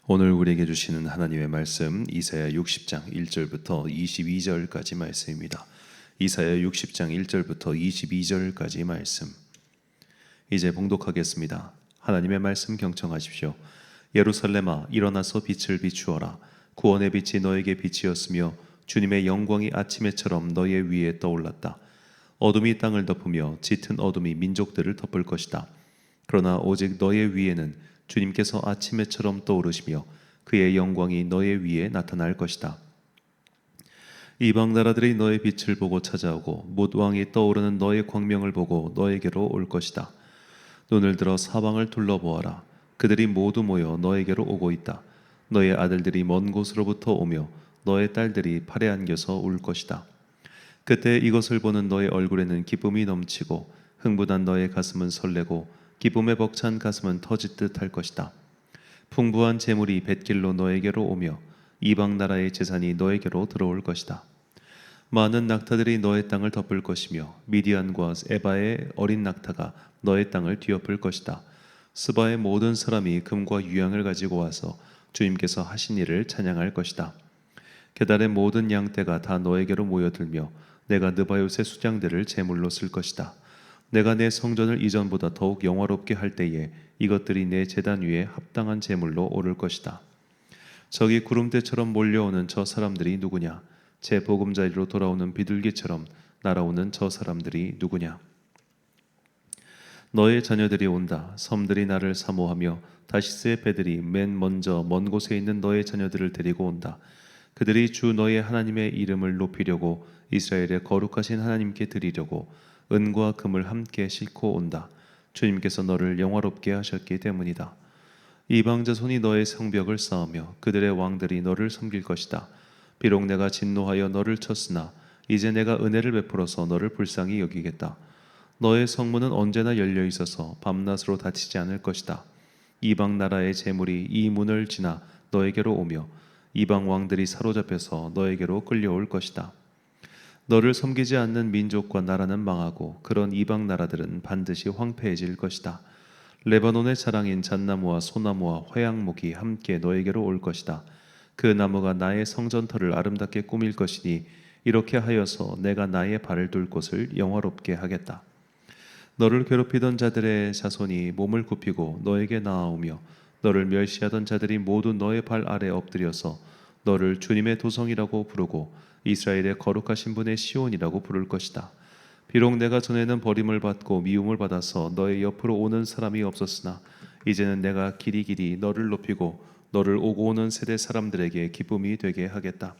오늘 우리에게 주시는 하나님의 말씀 이사야 60장 1절부터 22절까지 말씀입니다. 이사야 60장 1절부터 22절까지 말씀. 이제 봉독하겠습니다. 하나님의 말씀 경청하십시오. 예루살렘아, 일어나서 빛을 비추어라. 구원의 빛이 너에게 빛이었으며 주님의 영광이 아침에처럼 너의 위에 떠올랐다. 어둠이 땅을 덮으며 짙은 어둠이 민족들을 덮을 것이다. 그러나 오직 너의 위에는 주님께서 아침에처럼 떠오르시며 그의 영광이 너의 위에 나타날 것이다. 이방 나라들이 너의 빛을 보고 찾아오고 뭇 왕이 떠오르는 너의 광명을 보고 너에게로 올 것이다. 눈을 들어 사방을 둘러보아라. 그들이 모두 모여 너에게로 오고 있다. 너의 아들들이 먼 곳으로부터 오며 너의 딸들이 팔에 안겨서 울 것이다. 그때 이것을 보는 너의 얼굴에는 기쁨이 넘치고 흥분한 너의 가슴은 설레고 기쁨에 벅찬 가슴은 터질 듯할 것이다. 풍부한 재물이 뱃길로 너에게로 오며 이방 나라의 재산이 너에게로 들어올 것이다. 많은 낙타들이 너의 땅을 덮을 것이며 미디안과 에바의 어린 낙타가 너의 땅을 뒤엎을 것이다. 스바의 모든 사람이 금과 유향을 가지고 와서 주님께서 하신 일을 찬양할 것이다. 게달의 모든 양떼가 다 너에게로 모여들며 내가 느바요의 수장들을 제물로 쓸 것이다. 내가 내 성전을 이전보다 더욱 영화롭게 할 때에 이것들이 내 제단 위에 합당한 제물로 오를 것이다. 저기 구름대처럼 몰려오는 저 사람들이 누구냐? 제 보금자리로 돌아오는 비둘기처럼 날아오는 저 사람들이 누구냐? 너의 자녀들이 온다. 섬들이 나를 사모하며 다시스의 배들이 맨 먼저 먼 곳에 있는 너의 자녀들을 데리고 온다. 그들이 주 너의 하나님의 이름을 높이려고 이스라엘의 거룩하신 하나님께 드리려고 은과 금을 함께 싣고 온다. 주님께서 너를 영화롭게 하셨기 때문이다. 이방 자손이 너의 성벽을 쌓으며 그들의 왕들이 너를 섬길 것이다. 비록 내가 진노하여 너를 쳤으나 이제 내가 은혜를 베풀어서 너를 불쌍히 여기겠다. 너의 성문은 언제나 열려 있어서 밤낮으로 닫히지 않을 것이다. 이방 나라의 재물이 이 문을 지나 너에게로 오며 이방 왕들이 사로잡혀서 너에게로 끌려올 것이다. 너를 섬기지 않는 민족과 나라는 망하고 그런 이방 나라들은 반드시 황폐해질 것이다. 레바논의 자랑인 잣나무와 소나무와 화양목이 함께 너에게로 올 것이다. 그 나무가 나의 성전터를 아름답게 꾸밀 것이니 이렇게 하여서 내가 나의 발을 둘 곳을 영화롭게 하겠다. 너를 괴롭히던 자들의 자손이 몸을 굽히고 너에게 나아오며 너를 멸시하던 자들이 모두 너의 발 아래 엎드려서 너를 주님의 도성이라고 부르고 이스라엘의 거룩하신 분의 시온이라고 부를 것이다. 비록 내가 전에는 버림을 받고 미움을 받아서 너의 옆으로 오는 사람이 없었으나 이제는 내가 길이 너를 높이고 너를 오고 오는 세대 사람들에게 기쁨이 되게 하겠다.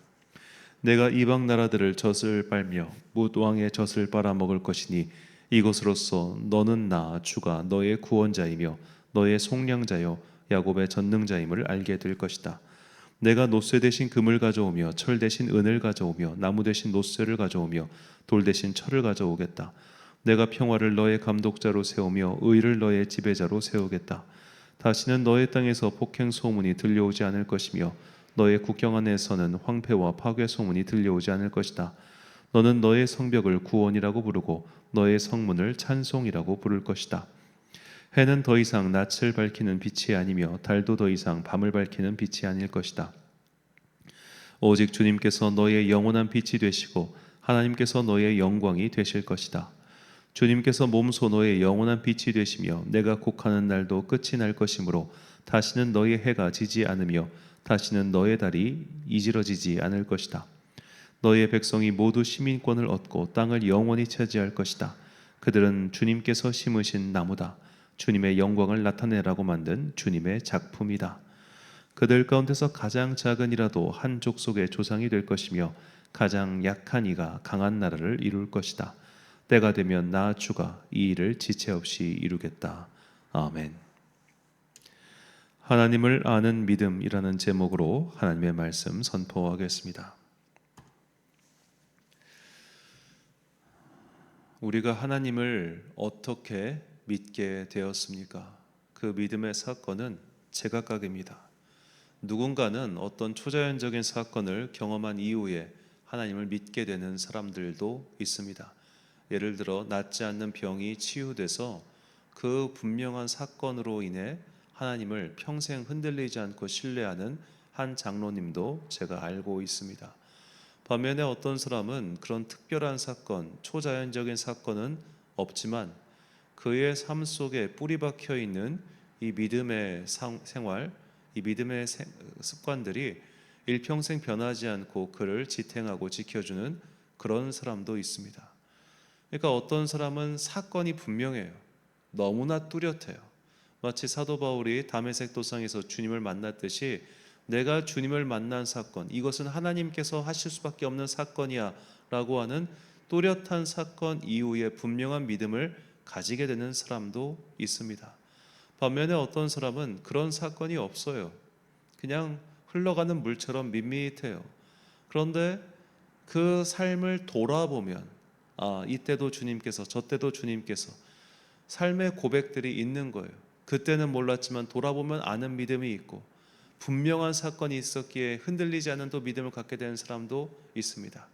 내가 이방 나라들을 젖을 빨며 뭇 왕의 젖을 빨아먹을 것이니 이것으로써 너는 나 주가 너의 구원자이며 너의 속량자요 야곱의 전능자임을 알게 될 것이다. 내가 노쇠 대신 금을 가져오며 철 대신 은을 가져오며 나무 대신 노쇠를 가져오며 돌 대신 철을 가져오겠다. 내가 평화를 너의 감독자로 세우며 의를 너의 지배자로 세우겠다. 다시는 너의 땅에서 폭행 소문이 들려오지 않을 것이며 너의 국경 안에서는 황폐와 파괴 소문이 들려오지 않을 것이다. 너는 너의 성벽을 구원이라고 부르고 너의 성문을 찬송이라고 부를 것이다. 해는 더 이상 낯을 밝히는 빛이 아니며 달도 더 이상 밤을 밝히는 빛이 아닐 것이다. 오직 주님께서 너의 영원한 빛이 되시고 하나님께서 너의 영광이 되실 것이다. 주님께서 몸소 너의 영원한 빛이 되시며 내가 곡하는 날도 끝이 날 것이므로 다시는 너의 해가 지지 않으며 다시는 너의 달이 이지러지지 않을 것이다. 너의 백성이 모두 시민권을 얻고 땅을 영원히 차지할 것이다. 그들은 주님께서 심으신 나무다. 주님의 영광을 나타내라고 만든 주님의 작품이다. 그들 가운데서 가장 작은 이라도 한 족속의 조상이 될 것이며 가장 약한 이가 강한 나라를 이룰 것이다. 때가 되면 나 주가 이 일을 지체 없이 이루겠다. 아멘. 하나님을 아는 믿음이라는 제목으로 하나님의 말씀 선포하겠습니다. 우리가 하나님을 어떻게 믿게 되었습니까? 그 믿음의 사건은 제각각입니다. 누군가는 어떤 초자연적인 사건을 경험한 이후에 하나님을 믿게 되는 사람들도 있습니다. 예를 들어 낫지 않는 병이 치유돼서 그 분명한 사건으로 인해 하나님을 평생 흔들리지 않고 신뢰하는 한 장로님도 제가 알고 있습니다. 반면에 어떤 사람은 그런 특별한 사건, 초자연적인 사건은 없지만 그의 삶 속에 뿌리 박혀 있는 이 믿음의 생활, 이 믿음의 습관들이 일평생 변하지 않고 그를 지탱하고 지켜주는 그런 사람도 있습니다. 그러니까 어떤 사람은 사건이 분명해요. 너무나 뚜렷해요. 마치 사도 바울이 다메섹 도상에서 주님을 만났듯이 내가 주님을 만난 사건, 이것은 하나님께서 하실 수밖에 없는 사건이야 라고 하는 뚜렷한 사건 이후에 분명한 믿음을 가지게 되는 사람도 있습니다. 반면에 어떤 사람은 그런 사건이 없어요. 그냥 흘러가는 물처럼 밋밋해요. 그런데 그 삶을 돌아보면 이때도 주님께서 저때도 주님께서 삶의 고백들이 있는 거예요. 그때는 몰랐지만 돌아보면 아는 믿음이 있고 분명한 사건이 있었기에 흔들리지 않은 또 믿음을 갖게 되는 사람도 있습니다.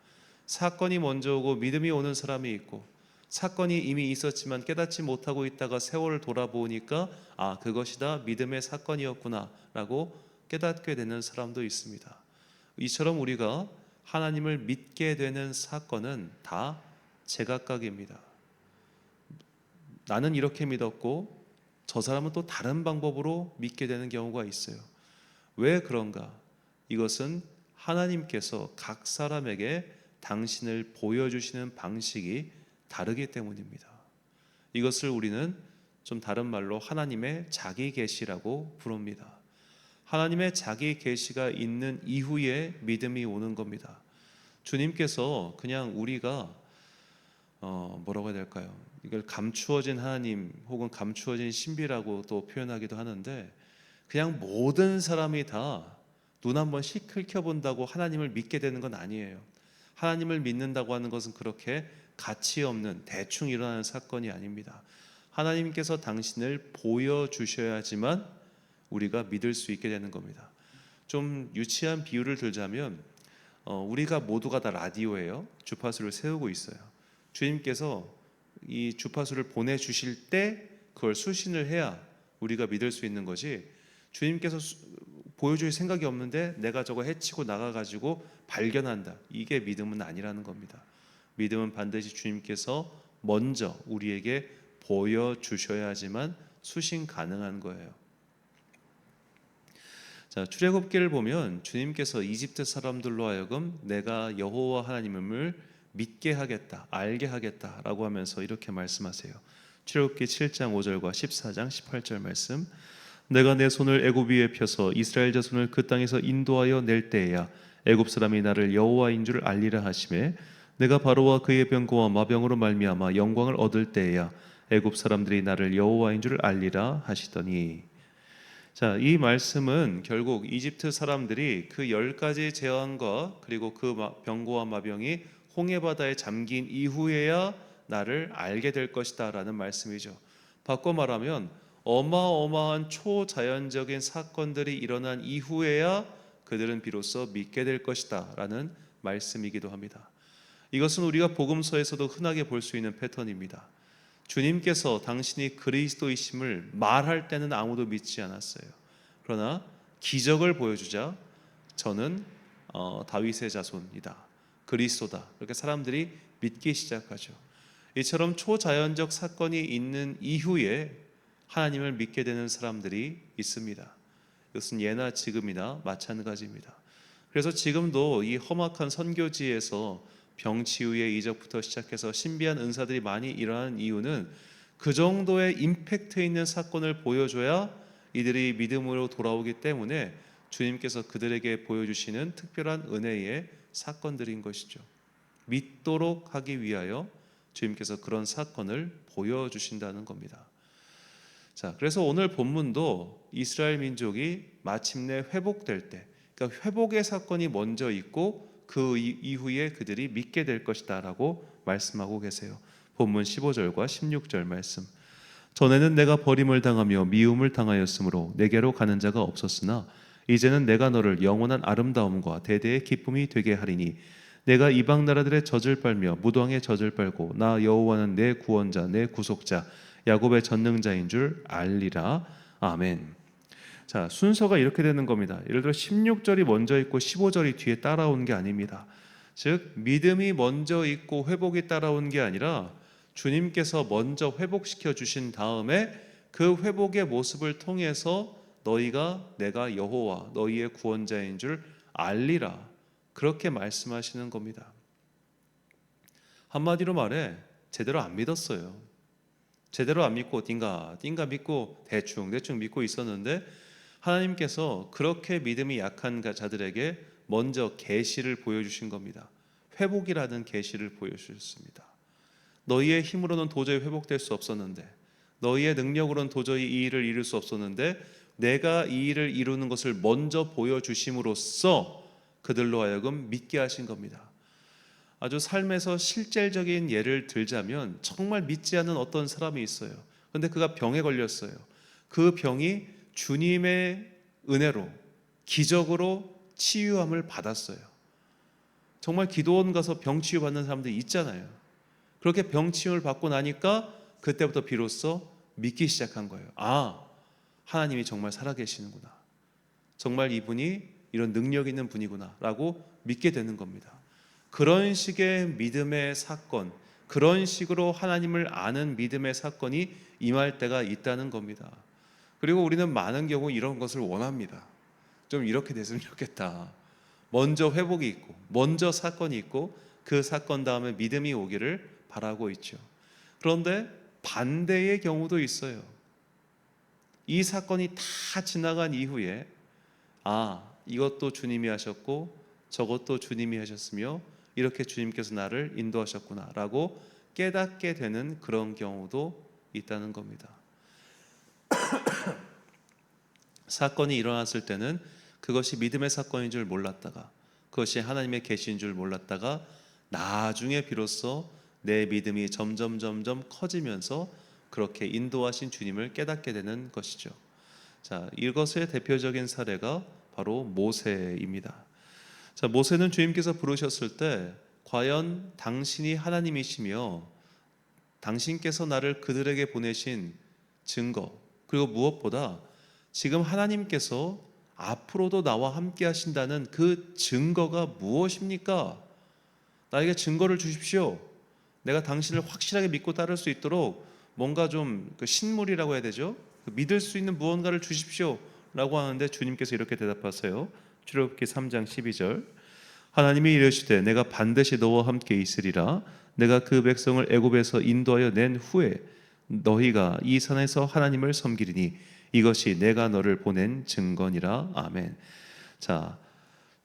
사건이 먼저 오고 믿음이 오는 사람이 있고 사건이 이미 있었지만 깨닫지 못하고 있다가 세월을 돌아보니까 그것이다 믿음의 사건이었구나 라고 깨닫게 되는 사람도 있습니다. 이처럼 우리가 하나님을 믿게 되는 사건은 다 제각각입니다. 나는 이렇게 믿었고 저 사람은 또 다른 방법으로 믿게 되는 경우가 있어요. 왜 그런가? 이것은 하나님께서 각 사람에게 당신을 보여주시는 방식이 다르기 때문입니다. 이것을 우리는 좀 다른 말로 하나님의 자기 계시라고 부릅니다. 하나님의 자기 계시가 있는 이후에 믿음이 오는 겁니다. 주님께서 그냥 우리가 뭐라고 해야 될까요? 이걸 감추어진 하나님 혹은 감추어진 신비라고 또 표현하기도 하는데 그냥 모든 사람이 다 눈 한번 시클켜 본다고 하나님을 믿게 되는 건 아니에요. 하나님을 믿는다고 하는 것은 그렇게 가치 없는 대충 일어나는 사건이 아닙니다. 하나님께서 당신을 보여주셔야지만 우리가 믿을 수 있게 되는 겁니다. 좀 유치한 비유를 들자면 우리가 모두가 다 라디오예요. 주파수를 세우고 있어요. 주님께서 이 주파수를 보내주실 때 그걸 수신을 해야 우리가 믿을 수 있는 거지, 주님께서 보여줄 생각이 없는데 내가 저거 해치고 나가가지고 발견한다, 이게 믿음은 아니라는 겁니다. 믿음은 반드시 주님께서 먼저 우리에게 보여주셔야지만 수신 가능한 거예요. 자, 출애굽기를 보면 주님께서 이집트 사람들로 하여금 내가 여호와 하나님을 믿게 하겠다, 알게 하겠다라고 하면서 이렇게 말씀하세요. 출애굽기 7장 5절과 14장 18절 말씀. 내가 내 손을 애굽 위에 펴서 이스라엘 자손을 그 땅에서 인도하여 낼 때에야 애굽 사람이 나를 여호와인 줄 알리라 하시매 내가 바로와 그의 병거와 마병으로 말미암아 영광을 얻을 때에야 애굽 사람들이 나를 여호와인 줄 알리라 하시더니. 자, 이 말씀은 결국 이집트 사람들이 그 10가지 재앙과 그리고 그 병거와 마병이 홍해 바다에 잠긴 이후에야 나를 알게 될 것이다 라는 말씀이죠. 바꿔 말하면 어마어마한 초자연적인 사건들이 일어난 이후에야 그들은 비로소 믿게 될 것이다 라는 말씀이기도 합니다. 이것은 우리가 복음서에서도 흔하게 볼 수 있는 패턴입니다. 주님께서 당신이 그리스도이심을 말할 때는 아무도 믿지 않았어요. 그러나 기적을 보여주자 저는 다윗의 자손이다, 그리스도다, 이렇게 사람들이 믿기 시작하죠. 이처럼 초자연적 사건이 있는 이후에 하나님을 믿게 되는 사람들이 있습니다. 이것은 예나 지금이나 마찬가지입니다. 그래서 지금도 이 험악한 선교지에서 병치유의 이적부터 시작해서 신비한 은사들이 많이 일어나는 이유는 그 정도의 임팩트 있는 사건을 보여줘야 이들이 믿음으로 돌아오기 때문에 주님께서 그들에게 보여주시는 특별한 은혜의 사건들인 것이죠. 믿도록 하기 위하여 주님께서 그런 사건을 보여주신다는 겁니다. 자, 그래서 오늘 본문도 이스라엘 민족이 마침내 회복될 때, 그러니까 회복의 사건이 먼저 있고 그 이후에 그들이 믿게 될 것이다 라고 말씀하고 계세요. 본문 15절과 16절 말씀. 전에는 내가 버림을 당하며 미움을 당하였으므로 내게로 가는 자가 없었으나 이제는 내가 너를 영원한 아름다움과 대대의 기쁨이 되게 하리니 내가 이방 나라들의 젖을 빨며 무도왕의 젖을 빨고 나 여호와는 내 구원자 내 구속자 야곱의 전능자인 줄 알리라. 아멘. 자, 순서가 이렇게 되는 겁니다. 예를 들어 16절이 먼저 있고 15절이 뒤에 따라온 게 아닙니다. 즉 믿음이 먼저 있고 회복이 따라온 게 아니라 주님께서 먼저 회복시켜 주신 다음에 그 회복의 모습을 통해서 너희가 내가 여호와 너희의 구원자인 줄 알리라, 그렇게 말씀하시는 겁니다. 한마디로 말해 제대로 안 믿었어요. 제대로 안 믿고 띵가 믿고 대충 믿고 있었는데 하나님께서 그렇게 믿음이 약한 자들에게 먼저 계시를 보여주신 겁니다. 회복이라는 계시를 보여주셨습니다. 너희의 힘으로는 도저히 회복될 수 없었는데, 너희의 능력으로는 도저히 이 일을 이룰 수 없었는데 내가 이 일을 이루는 것을 먼저 보여주심으로써 그들로 하여금 믿게 하신 겁니다. 아주 삶에서 실질적인 예를 들자면 정말 믿지 않는 어떤 사람이 있어요. 그런데 그가 병에 걸렸어요. 그 병이 주님의 은혜로 기적으로 치유함을 받았어요. 정말 기도원 가서 병 치유 받는 사람들이 있잖아요. 그렇게 병 치유를 받고 나니까 그때부터 비로소 믿기 시작한 거예요. 아, 하나님이 정말 살아계시는구나, 정말 이분이 이런 능력 있는 분이구나 라고 믿게 되는 겁니다. 그런 식의 믿음의 사건, 그런 식으로 하나님을 아는 믿음의 사건이 임할 때가 있다는 겁니다. 그리고 우리는 많은 경우 이런 것을 원합니다. 좀 이렇게 됐으면 좋겠다. 먼저 회복이 있고 먼저 사건이 있고 그 사건 다음에 믿음이 오기를 바라고 있죠. 그런데 반대의 경우도 있어요. 이 사건이 다 지나간 이후에 아, 이것도 주님이 하셨고 저것도 주님이 하셨으며 이렇게 주님께서 나를 인도하셨구나 라고 깨닫게 되는 그런 경우도 있다는 겁니다. 사건이 일어났을 때는 그것이 믿음의 사건인 줄 몰랐다가, 그것이 하나님의 계시인 줄 몰랐다가 나중에 비로소 내 믿음이 점점 커지면서 그렇게 인도하신 주님을 깨닫게 되는 것이죠. 자, 이것의 대표적인 사례가 바로 모세입니다. 자, 모세는 주님께서 부르셨을 때 과연 당신이 하나님이시며 당신께서 나를 그들에게 보내신 증거, 그리고 무엇보다 지금 하나님께서 앞으로도 나와 함께 하신다는 그 증거가 무엇입니까? 나에게 증거를 주십시오. 내가 당신을 확실하게 믿고 따를 수 있도록 뭔가 좀 신물이라고 해야 되죠? 믿을 수 있는 무언가를 주십시오 라고 하는데 주님께서 이렇게 대답하세요. 출애굽기 3장 12절, 하나님이 이르시되 내가 반드시 너와 함께 있으리라. 내가 그 백성을 애굽에서 인도하여 낸 후에 너희가 이 산에서 하나님을 섬기리니 이것이 내가 너를 보낸 증거니라. 아멘. 자,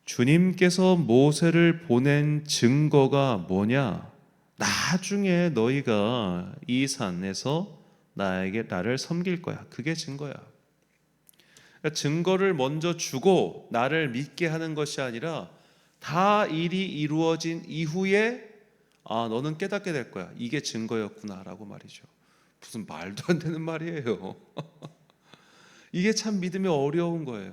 주님께서 모세를 보낸 증거가 뭐냐? 나중에 너희가 이 산에서 나를 섬길 거야. 그게 증거야. 그러니까 증거를 먼저 주고 나를 믿게 하는 것이 아니라 다 일이 이루어진 이후에 아, 너는 깨닫게 될 거야. 이게 증거였구나라고 말이죠. 무슨 말도 안 되는 말이에요. 이게 참 믿음이 어려운 거예요.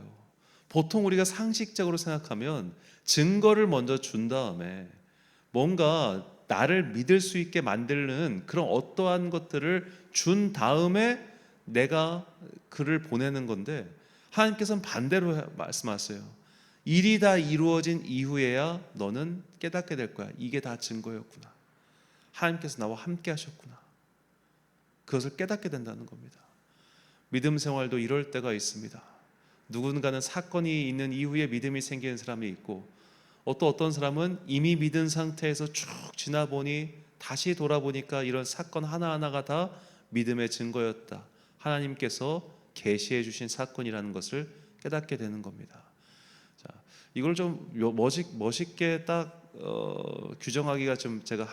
보통 우리가 상식적으로 생각하면 증거를 먼저 준 다음에 뭔가 나를 믿을 수 있게 만드는 그런 어떠한 것들을 준 다음에 내가 그를 보내는 건데 하나님께서는 반대로 말씀하세요. 일이 다 이루어진 이후에야 너는 깨닫게 될 거야. 이게 다 증거였구나. 하나님께서 나와 함께 하셨구나. 그것을 깨닫게 된다는 겁니다. 믿음 생활도 이럴 때가 있습니다. 누군가는 사건이 있는 이후에 믿음이 생기는 사람이 있고 어떤 사람은 이미 믿은 상태에서 쭉 지나 보니 다시 돌아보니까 이런 사건 하나하나가 다 믿음의 증거였다. 하나님께서 계시해 주신 사건이라는 것을 깨닫게 되는 겁니다. 자, 이걸 좀 멋있게 딱 규정하기가 좀 제가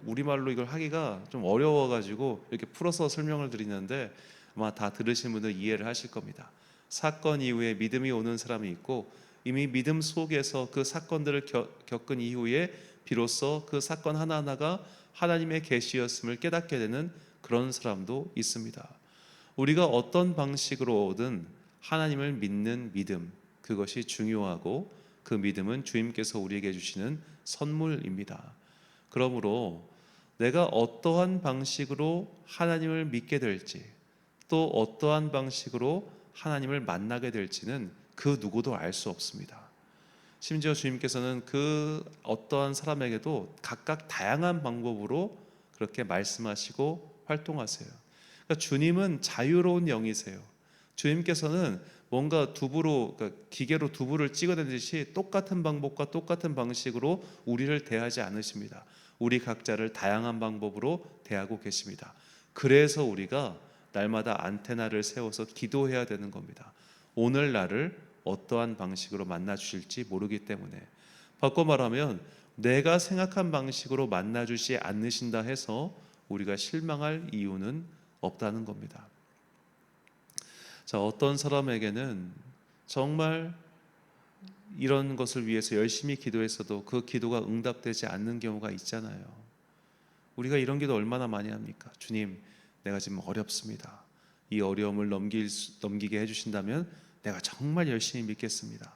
우리말로 이걸 하기가 좀 어려워가지고 이렇게 풀어서 설명을 드리는데 아마 다 들으신 분들 이해를 하실 겁니다. 사건 이후에 믿음이 오는 사람이 있고 이미 믿음 속에서 그 사건들을 겪은 이후에 비로소 그 사건 하나하나가 하나님의 계시였음을 깨닫게 되는 그런 사람도 있습니다. 우리가 어떤 방식으로든 하나님을 믿는 믿음, 그것이 중요하고 그 믿음은 주님께서 우리에게 주시는 선물입니다. 그러므로 내가 어떠한 방식으로 하나님을 믿게 될지 또 어떠한 방식으로 하나님을 만나게 될지는 그 누구도 알 수 없습니다. 심지어 주님께서는 그 어떠한 사람에게도 각각 다양한 방법으로 그렇게 말씀하시고 활동하세요. 그러니까 주님은 자유로운 영이세요. 주님께서는 뭔가 두부로, 그러니까 기계로 두부를 찍어내듯이 똑같은 방법과 똑같은 방식으로 우리를 대하지 않으십니다. 우리 각자를 다양한 방법으로 대하고 계십니다. 그래서 우리가 날마다 안테나를 세워서 기도해야 되는 겁니다. 오늘 나를 어떠한 방식으로 만나 주실지 모르기 때문에. 바꿔 말하면 내가 생각한 방식으로 만나 주시 않으신다 해서 우리가 실망할 이유는 없다는 겁니다. 자, 어떤 사람에게는 정말 이런 것을 위해서 열심히 기도했어도 그 기도가 응답되지 않는 경우가 있잖아요. 우리가 이런 기도 얼마나 많이 합니까? 주님, 내가 지금 어렵습니다. 이 어려움을 넘기게 해주신다면 내가 정말 열심히 믿겠습니다.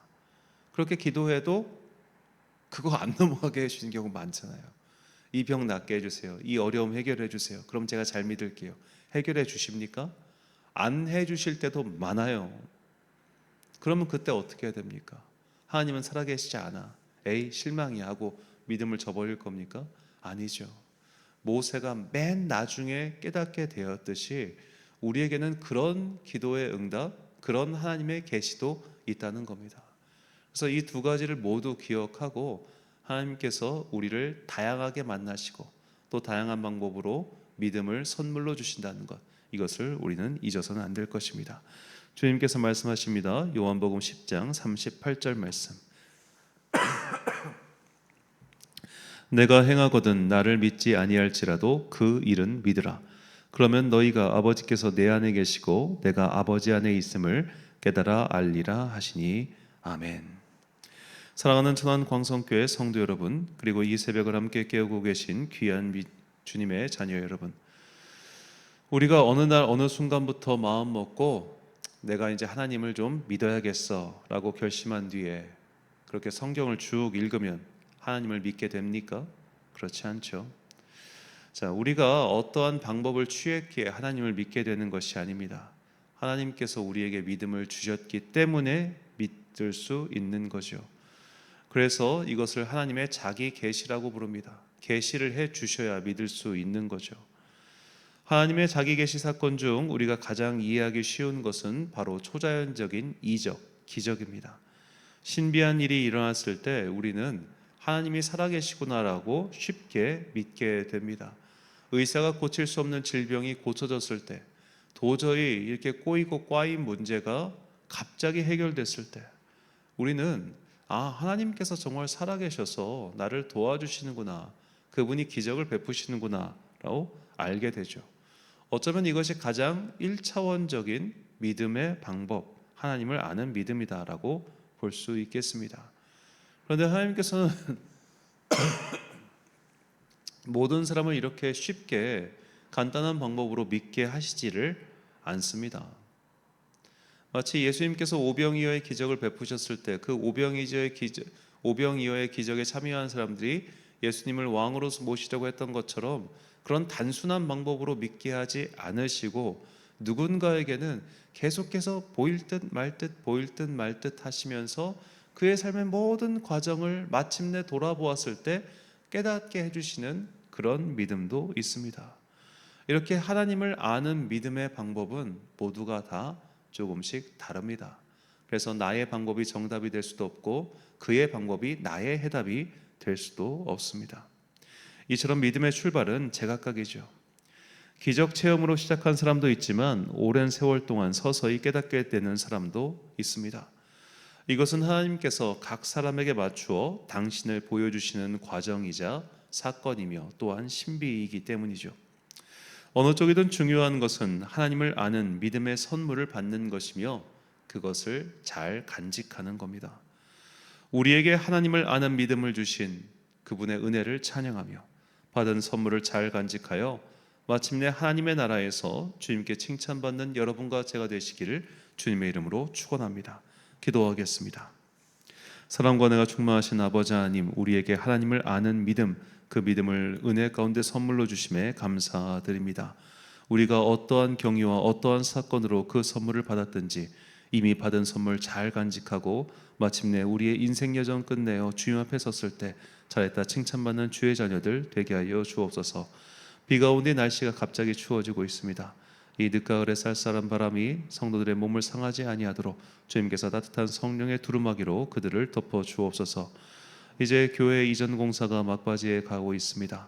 그렇게 기도해도 그거 안 넘어가게 해주시는 경우 많잖아요. 이 병 낫게 해주세요. 이 어려움 해결해 주세요. 그럼 제가 잘 믿을게요. 해결해 주십니까? 안 해주실 때도 많아요. 그러면 그때 어떻게 해야 됩니까? 하나님은 살아계시지 않아. 에이, 실망이야 하고 믿음을 저버릴 겁니까? 아니죠. 모세가 맨 나중에 깨닫게 되었듯이 우리에게는 그런 기도의 응답, 그런 하나님의 계시도 있다는 겁니다. 그래서 이 두 가지를 모두 기억하고 하나님께서 우리를 다양하게 만나시고 또 다양한 방법으로 믿음을 선물로 주신다는 것, 이것을 우리는 잊어서는 안 될 것입니다. 주님께서 말씀하십니다. 요한복음 10장 38절 말씀. 내가 행하거든 나를 믿지 아니할지라도 그 일은 믿으라. 그러면 너희가 아버지께서 내 안에 계시고 내가 아버지 안에 있음을 깨달아 알리라 하시니 아멘. 사랑하는 천안 광성교회 성도 여러분, 그리고 이 새벽을 함께 깨우고 계신 귀한 주님의 자녀 여러분, 우리가 어느 날 어느 순간부터 마음 먹고 내가 이제 하나님을 좀 믿어야겠어 라고 결심한 뒤에 그렇게 성경을 쭉 읽으면 하나님을 믿게 됩니까? 그렇지 않죠. 자, 우리가 어떠한 방법을 취했기에 하나님을 믿게 되는 것이 아닙니다. 하나님께서 우리에게 믿음을 주셨기 때문에 믿을 수 있는 거죠. 그래서 이것을 하나님의 자기 계시라고 부릅니다. 계시를 해 주셔야 믿을 수 있는 거죠. 하나님의 자기 계시 사건 중 우리가 가장 이해하기 쉬운 것은 바로 초자연적인 이적, 기적입니다. 신비한 일이 일어났을 때 우리는 하나님이 살아계시구나라고 쉽게 믿게 됩니다. 의사가 고칠 수 없는 질병이 고쳐졌을 때, 도저히 이렇게 꼬이고 꽈인 문제가 갑자기 해결됐을 때 우리는 하나님께서 정말 살아계셔서 나를 도와주시는구나, 그분이 기적을 베푸시는구나 라고 알게 되죠. 어쩌면 이것이 가장 1차원적인 믿음의 방법, 하나님을 아는 믿음이다라고 볼 수 있겠습니다. 그런데 하나님께서는 모든 사람을 이렇게 쉽게 간단한 방법으로 믿게 하시지를 않습니다. 마치 예수님께서 오병이어의 기적을 베푸셨을 때 그 오병이어의 기적에 참여한 사람들이 예수님을 왕으로 모시려고 했던 것처럼 그런 단순한 방법으로 믿게 하지 않으시고 누군가에게는 계속해서 보일 듯 말 듯 보일 듯 말 듯 하시면서 그의 삶의 모든 과정을 마침내 돌아보았을 때 깨닫게 해주시는 그런 믿음도 있습니다. 이렇게 하나님을 아는 믿음의 방법은 모두가 다 조금씩 다릅니다. 그래서 나의 방법이 정답이 될 수도 없고 그의 방법이 나의 해답이 될 수도 없습니다. 이처럼 믿음의 출발은 제각각이죠. 기적 체험으로 시작한 사람도 있지만 오랜 세월 동안 서서히 깨닫게 되는 사람도 있습니다. 이것은 하나님께서 각 사람에게 맞추어 당신을 보여주시는 과정이자 사건이며 또한 신비이기 때문이죠. 어느 쪽이든 중요한 것은 하나님을 아는 믿음의 선물을 받는 것이며 그것을 잘 간직하는 겁니다. 우리에게 하나님을 아는 믿음을 주신 그분의 은혜를 찬양하며 받은 선물을 잘 간직하여 마침내 하나님의 나라에서 주님께 칭찬받는 여러분과 제가 되시기를 주님의 이름으로 축원합니다. 기도하겠습니다. 사랑과 은혜가 충만하신 아버지 하나님, 우리에게 하나님을 아는 믿음, 그 믿음을 은혜 가운데 선물로 주심에 감사드립니다. 우리가 어떠한 경위와 어떠한 사건으로 그 선물을 받았든지 이미 받은 선물 잘 간직하고 마침내 우리의 인생 여정 끝내어 주님 앞에 섰을 때 잘했다 칭찬받는 주의 자녀들 되게 하여 주옵소서. 비가 온 뒤 날씨가 갑자기 추워지고 있습니다. 이 늦가을의 쌀쌀한 바람이 성도들의 몸을 상하지 아니하도록 주님께서 따뜻한 성령의 두루마기로 그들을 덮어 주옵소서. 이제 교회 이전 공사가 막바지에 가고 있습니다.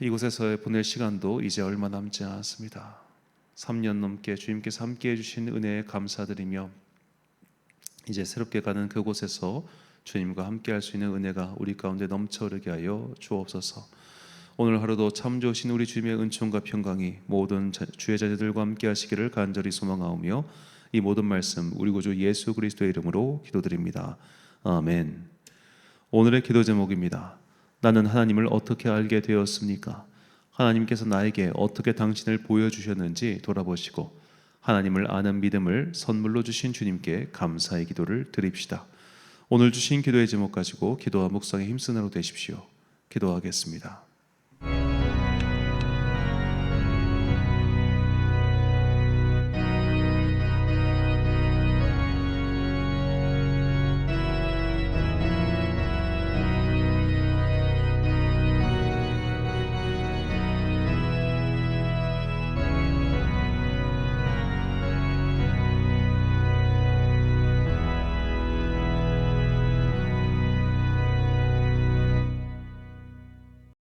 이곳에서 보낼 시간도 이제 얼마 남지 않았습니다. 3년 넘게 주님께서 함께 해주신 은혜에 감사드리며 이제 새롭게 가는 그곳에서 주님과 함께 할 수 있는 은혜가 우리 가운데 넘쳐 흐르게 하여 주옵소서. 오늘 하루도 참 좋으신 우리 주님의 은총과 평강이 모든 주의 자녀들과 함께 하시기를 간절히 소망하오며 이 모든 말씀 우리 구주 예수 그리스도의 이름으로 기도드립니다. 아멘. 오늘의 기도 제목입니다. 나는 하나님을 어떻게 알게 되었습니까? 하나님께서 나에게 어떻게 당신을 보여주셨는지 돌아보시고 하나님을 아는 믿음을 선물로 주신 주님께 감사의 기도를 드립시다. 오늘 주신 기도의 제목 가지고 기도와 묵상에 힘쓰는 하루 되십시오. 기도하겠습니다.